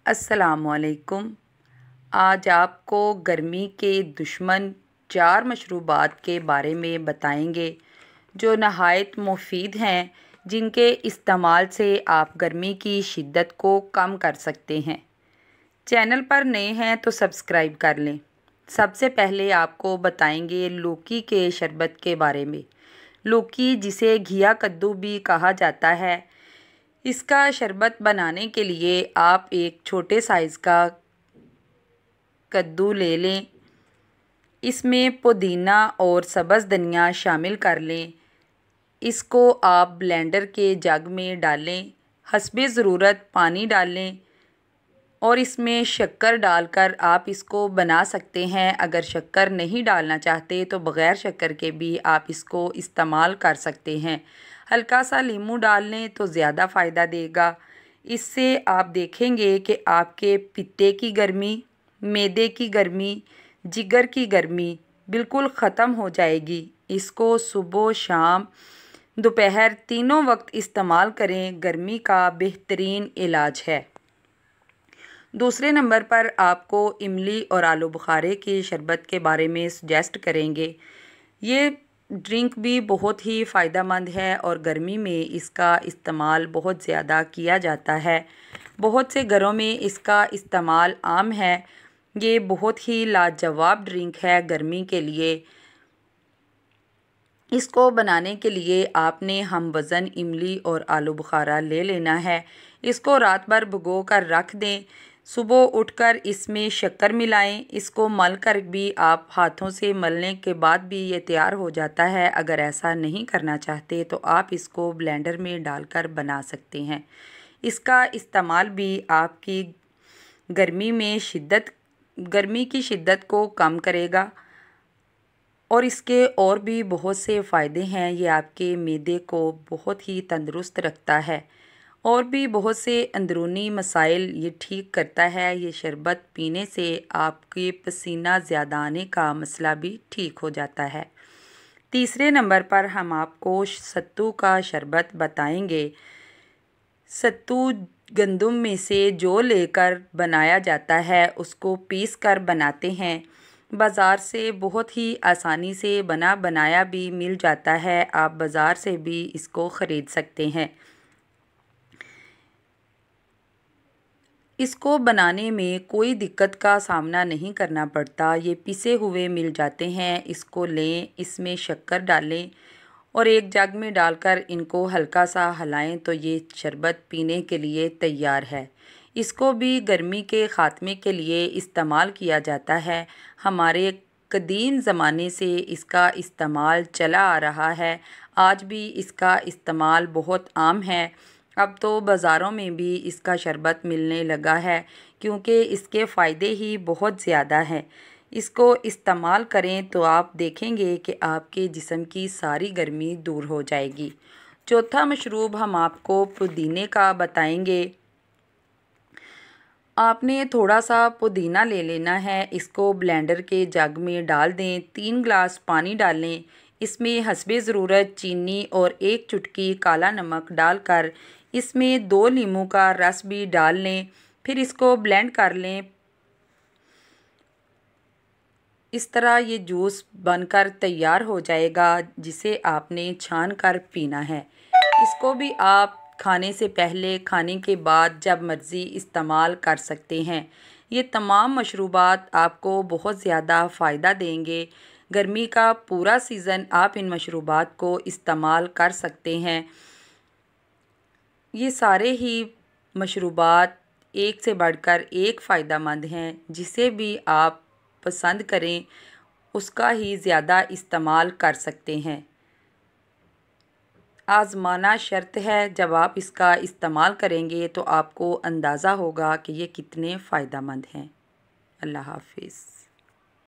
अस्सलामुअलैकुम। आज आपको गर्मी के दुश्मन 4 मशरूबात के बारे में बताएंगे जो नहायत मुफीद हैं, जिनके इस्तेमाल से आप गर्मी की शिद्दत को कम कर सकते हैं। चैनल पर नए हैं तो सब्सक्राइब कर लें। सबसे पहले आपको बताएंगे लौकी के शरबत के बारे में। लौकी, जिसे घिया कद्दू भी कहा जाता है, इसका शरबत बनाने के लिए आप एक छोटे साइज़ का कद्दू ले लें। इसमें पुदीना और सब्ज़ धनिया शामिल कर लें। इसको आप ब्लेंडर के जग में डालें, हस्बे ज़रूरत पानी डालें और इसमें शक्कर डालकर आप इसको बना सकते हैं। अगर शक्कर नहीं डालना चाहते तो बग़ैर शक्कर के भी आप इसको इस्तेमाल कर सकते हैं। हल्का सा नींबू डाल लें तो ज़्यादा फ़ायदा देगा। इससे आप देखेंगे कि आपके पित्ते की गर्मी, मैदे की गर्मी, जिगर की गर्मी बिल्कुल ख़त्म हो जाएगी। इसको सुबह, शाम, दोपहर तीनों वक्त इस्तेमाल करें। गर्मी का बेहतरीन इलाज है। दूसरे नंबर पर आपको इमली और आलू बुखारे के शरबत के बारे में सजेस्ट करेंगे। ये ड्रिंक भी बहुत ही फ़ायदेमंद है और गर्मी में इसका इस्तेमाल बहुत ज़्यादा किया जाता है। बहुत से घरों में इसका इस्तेमाल आम है। ये बहुत ही लाजवाब ड्रिंक है गर्मी के लिए। इसको बनाने के लिए आपने हम वज़न इमली और आलू बुखारा ले लेना है। इसको रात भर भिगो कर रख दें। सुबह उठकर इसमें शक्कर मिलाएं। इसको मल कर भी आप हाथों से मलने के बाद भी ये तैयार हो जाता है। अगर ऐसा नहीं करना चाहते तो आप इसको ब्लेंडर में डालकर बना सकते हैं। इसका इस्तेमाल भी आपकी गर्मी की शिद्दत को कम करेगा और इसके और भी बहुत से फ़ायदे हैं। ये आपके मैदे को बहुत ही तंदुरुस्त रखता है और भी बहुत से अंदरूनी मसाइल ये ठीक करता है। ये शरबत पीने से आपके पसीना ज़्यादा आने का मसला भी ठीक हो जाता है। तीसरे नंबर पर हम आपको सत्तू का शरबत बताएंगे। सत्तू गंदम में से जो लेकर बनाया जाता है उसको पीस कर बनाते हैं। बाज़ार से बहुत ही आसानी से बना बनाया भी मिल जाता है। आप बाज़ार से भी इसको ख़रीद सकते हैं। इसको बनाने में कोई दिक्कत का सामना नहीं करना पड़ता। ये पिसे हुए मिल जाते हैं। इसको लें, इसमें शक्कर डालें और एक जग में डालकर इनको हल्का सा हिलाएं तो ये शरबत पीने के लिए तैयार है। इसको भी गर्मी के ख़ात्मे के लिए इस्तेमाल किया जाता है। हमारे कदीम ज़माने से इसका इस्तेमाल चला आ रहा है। आज भी इसका इस्तेमाल बहुत आम है। अब तो बाज़ारों में भी इसका शरबत मिलने लगा है क्योंकि इसके फ़ायदे ही बहुत ज़्यादा हैं। इसको इस्तेमाल करें तो आप देखेंगे कि आपके जिस्म की सारी गर्मी दूर हो जाएगी। चौथा मशरूब हम आपको पुदीने का बताएंगे। आपने थोड़ा सा पुदीना ले लेना है। इसको ब्लेंडर के जग में डाल दें। 3 गिलास पानी डालें। इसमें हस्बे ज़रूरत चीनी और 1 चुटकी काला नमक डालकर इसमें 2 नींबू का रस भी डाल लें। फिर इसको ब्लेंड कर लें। इस तरह ये जूस बनकर तैयार हो जाएगा जिसे आपने छान कर पीना है। इसको भी आप खाने से पहले, खाने के बाद जब मर्ज़ी इस्तेमाल कर सकते हैं। ये तमाम मशरूबात आपको बहुत ज़्यादा फ़ायदा देंगे। गर्मी का पूरा सीज़न आप इन मशरूबात को इस्तेमाल कर सकते हैं। ये सारे ही मशरूबात एक से बढ़कर एक फ़ायदेमंद हैं। जिसे भी आप पसंद करें उसका ही ज़्यादा इस्तेमाल कर सकते हैं। आज़माना शर्त है। जब आप इसका इस्तेमाल करेंगे तो आपको अंदाज़ा होगा कि ये कितने फ़ायदेमंद हैं। अल्लाह हाफ़िज़।